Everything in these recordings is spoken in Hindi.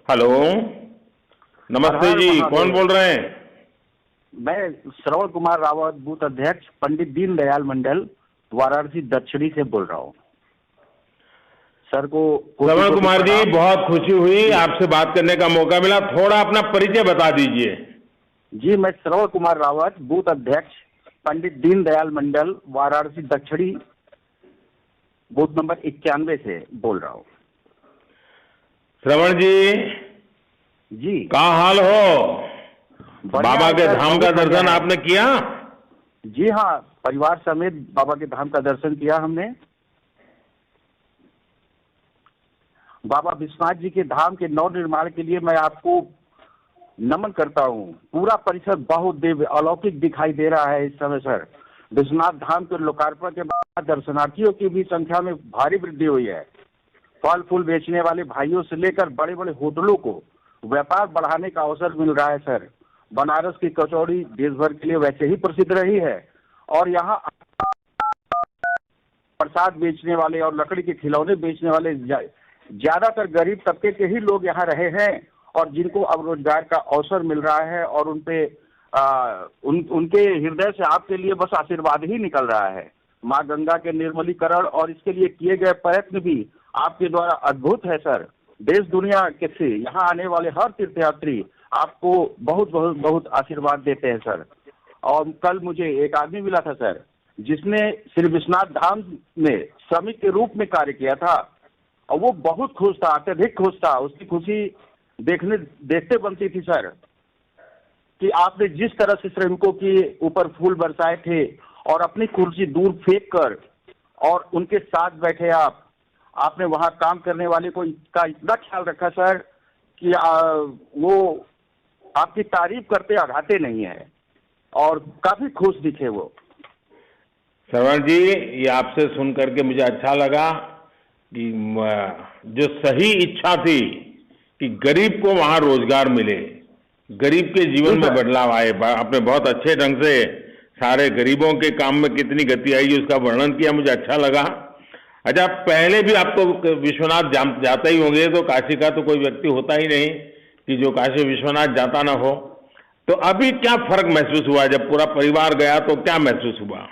हेलो, हर नमस्ते हर जी, कौन महादेव। बोल रहे हैं? मैं श्रवण कुमार रावत, बूथ अध्यक्ष, पंडित दीनदयाल मंडल, वाराणसी दक्षिणी से बोल रहा हूँ। सर को कोटि श्रवण कोटि कुमार जी, प्रणाम। बहुत खुशी हुई जी आपसे बात करने का मौका मिला। थोड़ा अपना परिचय बता दीजिए। जी, मैं श्रवण कुमार रावत, बूथ अध्यक्ष, पंडित दीनदयाल मंडल, वाराणसी दक्षिणी, बूथ नंबर 91 से बोल रहा हूँ। श्रवण जी, जी का हाल हो? बढ़िया बाबा है के सर, धाम बहुत का बढ़िया दर्शन है। आपने किया? जी हाँ, परिवार समेत बाबा के धाम का दर्शन किया हमने। बाबा विश्वनाथ जी के धाम के नव निर्माण के लिए मैं आपको नमन करता हूँ। पूरा परिसर बहुत दिव्य अलौकिक दिखाई दे रहा है इस समय सर। विश्वनाथ धाम के लोकार्पण के बाद दर्शनार्थियों की भी संख्या में भारी वृद्धि हुई है। फल फूल बेचने वाले भाइयों से लेकर बड़े बड़े होटलों को व्यापार बढ़ाने का अवसर मिल रहा है सर। बनारस की कचौड़ी देश भर के लिए वैसे ही प्रसिद्ध रही है और यहाँ प्रसाद बेचने वाले और लकड़ी के खिलौने बेचने वाले ज्यादातर गरीब तबके के ही लोग यहाँ रहे हैं और जिनको अब रोजगार का अवसर मिल रहा है और उनके हृदय से आपके लिए बस आशीर्वाद ही निकल रहा है। माँ गंगा के निर्मलीकरण और इसके लिए किए गए प्रयत्न भी आपके द्वारा अद्भुत है सर। देश दुनिया के से यहाँ आने वाले हर तीर्थयात्री आपको बहुत बहुत बहुत आशीर्वाद देते हैं सर। और कल मुझे एक आदमी मिला था सर, जिसने श्री विश्वनाथ धाम में श्रमिक के रूप में कार्य किया था और वो बहुत खुश था, अत्यधिक खुश था। उसकी खुशी देखते बनती थी सर कि आपने जिस तरह से श्रमिकों के ऊपर फूल बरसाए थे और अपनी कुर्सी दूर फेंक कर और उनके साथ बैठे आपने वहां काम करने वाले को का इतना ख्याल रखा सर कि वो आपकी तारीफ करते आघाते नहीं है और काफी खुश दिखे वो। श्रवण जी, ये आपसे सुन करके मुझे अच्छा लगा कि जो सही इच्छा थी कि गरीब को वहां रोजगार मिले, गरीब के जी जीवन में सर। बदलाव आए। आपने बहुत अच्छे ढंग से सारे गरीबों के काम में कितनी गति आई उसका वर्णन किया, मुझे अच्छा लगा। अच्छा, पहले भी आप तो विश्वनाथ जाते ही होंगे, तो काशी का तो कोई व्यक्ति होता ही नहीं कि जो काशी विश्वनाथ जाता ना हो। तो अभी क्या फर्क महसूस हुआ? जब पूरा परिवार गया तो क्या महसूस हुआ?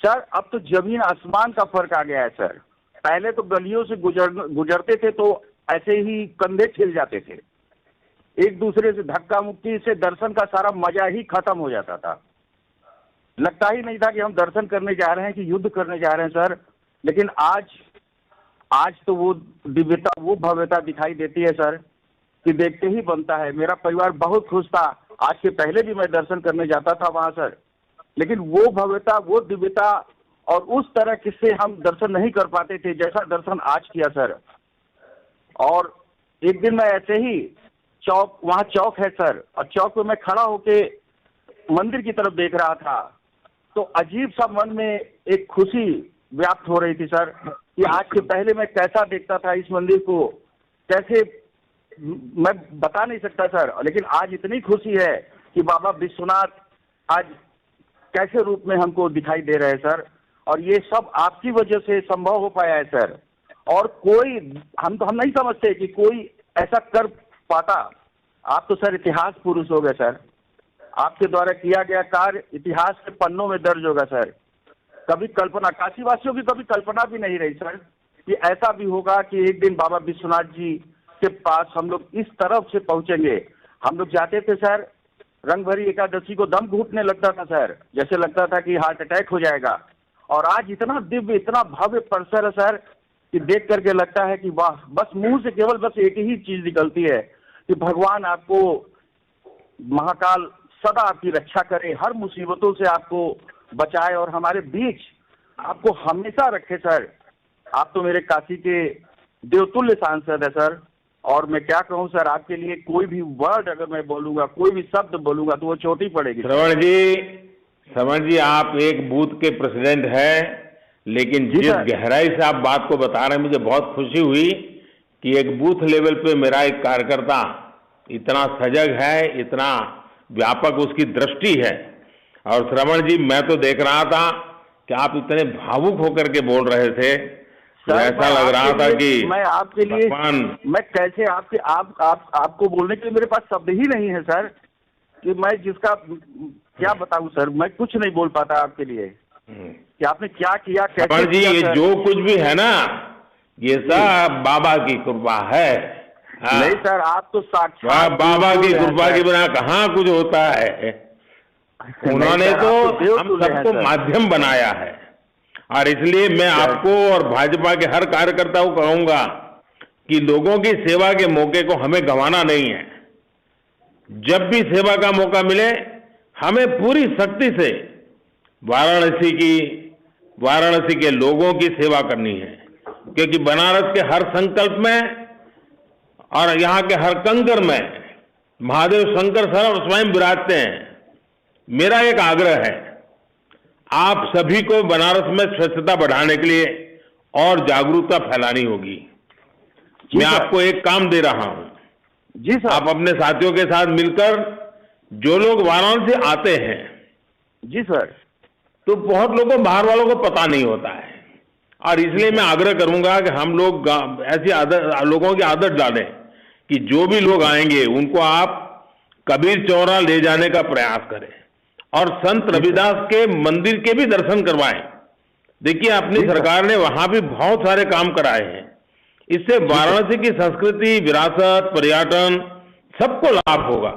सर अब तो जमीन आसमान का फर्क आ गया है सर। पहले तो गलियों से गुजरते थे तो ऐसे ही कंधे छिल जाते थे, एक दूसरे से धक्का मुक्की से दर्शन का सारा मजा ही खत्म हो जाता था। लगता ही नहीं था कि हम दर्शन करने जा रहे हैं कि युद्ध करने जा रहे हैं सर। लेकिन आज तो वो दिव्यता, वो भव्यता दिखाई देती है सर कि देखते ही बनता है। मेरा परिवार बहुत खुश था। आज के पहले भी मैं दर्शन करने जाता था वहां सर, लेकिन वो भव्यता, वो दिव्यता और उस तरह किससे हम दर्शन नहीं कर पाते थे जैसा दर्शन आज किया सर। और एक दिन मैं ऐसे ही वहाँ चौक है सर, और चौक पे मैं खड़ा होके मंदिर की तरफ देख रहा था तो अजीब सा मन में एक खुशी व्याप्त हो रही थी सर कि आज के पहले मैं कैसा देखता था इस मंदिर को, कैसे मैं बता नहीं सकता सर। लेकिन आज इतनी खुशी है कि बाबा विश्वनाथ आज कैसे रूप में हमको दिखाई दे रहे हैं सर। और ये सब आपकी वजह से संभव हो पाया है सर। और कोई हम नहीं समझते कि कोई ऐसा कर पाता। आप तो सर इतिहास पुरुष हो गए सर। आपके द्वारा किया गया कार्य इतिहास के पन्नों में दर्ज होगा सर। कभी कल्पना, काशी वासियों की कभी कल्पना भी नहीं रही सर कि ऐसा भी होगा कि एक दिन बाबा विश्वनाथ जी के पास हम लोग इस तरफ से पहुंचेंगे। हम लोग जाते थे सर, रंग भरी एकादशी को दम घुटने लगता था सर, जैसे लगता था कि हार्ट अटैक हो जाएगा। और आज इतना दिव्य, इतना भव्य परिसर है सर कि देख करके लगता है कि वाह, बस मुंह से केवल बस एक ही चीज निकलती है कि भगवान आपको, महाकाल सदा आपकी रक्षा करे, हर मुसीबतों से आपको बचाए और हमारे बीच आपको हमेशा रखे सर। आप तो मेरे काशी के देवतुल्य सांसद है सर। और मैं क्या कहूँ सर, आपके लिए कोई भी वर्ड अगर मैं बोलूंगा, कोई भी शब्द बोलूंगा तो वो चोटी पड़ेगी। श्रवण जी, आप एक बूथ के प्रेसिडेंट हैं, लेकिन जिस गहराई से आप बात को बता रहे हैं, मुझे बहुत खुशी हुई कि एक बूथ लेवल पे मेरा एक कार्यकर्ता इतना सजग है, इतना व्यापक उसकी दृष्टि है। और श्रवण जी, मैं तो देख रहा था कि आप इतने भावुक होकर के बोल रहे थे। तो ऐसा लग रहा था कि मैं आपके लिए मैं कैसे आपको बोलने के लिए मेरे पास शब्द ही नहीं है सर, कि मैं जिसका क्या बताऊं सर, मैं कुछ नहीं बोल पाता आपके लिए कि आपने क्या किया, कैसे जी किया, ये जो कुछ भी है ना, ये सब बाबा की कृपा है। नहीं सर, आप तो साक्षात बाबा की कृपा के बिना कहाँ कुछ होता है। उन्होंने तो हम सबको माध्यम बनाया है, और इसलिए मैं आपको और भाजपा के हर कार्यकर्ता को कहूंगा कि लोगों की सेवा के मौके को हमें गंवाना नहीं है। जब भी सेवा का मौका मिले हमें पूरी शक्ति से वाराणसी के लोगों की सेवा करनी है, क्योंकि बनारस के हर संकल्प में और यहाँ के हर कंकर में महादेव शंकर स्वयं विराजते हैं। मेरा एक आग्रह है, आप सभी को बनारस में स्वच्छता बढ़ाने के लिए और जागरूकता फैलानी होगी। मैं आपको एक काम दे रहा हूं जी सर, आप अपने साथियों के साथ मिलकर, जो लोग वाराणसी आते हैं जी सर, तो बहुत लोगों बाहर वालों को पता नहीं होता है, और इसलिए मैं आग्रह करूंगा कि हम लोग ऐसी लोगों की आदत डालें कि जो भी लोग आएंगे उनको आप कबीर चौरा ले जाने का प्रयास करें और संत रविदास के मंदिर के भी दर्शन करवाएं। देखिए अपनी सरकार ने वहां भी बहुत सारे काम कराए हैं। इससे वाराणसी की संस्कृति, विरासत, पर्यटन सबको लाभ होगा।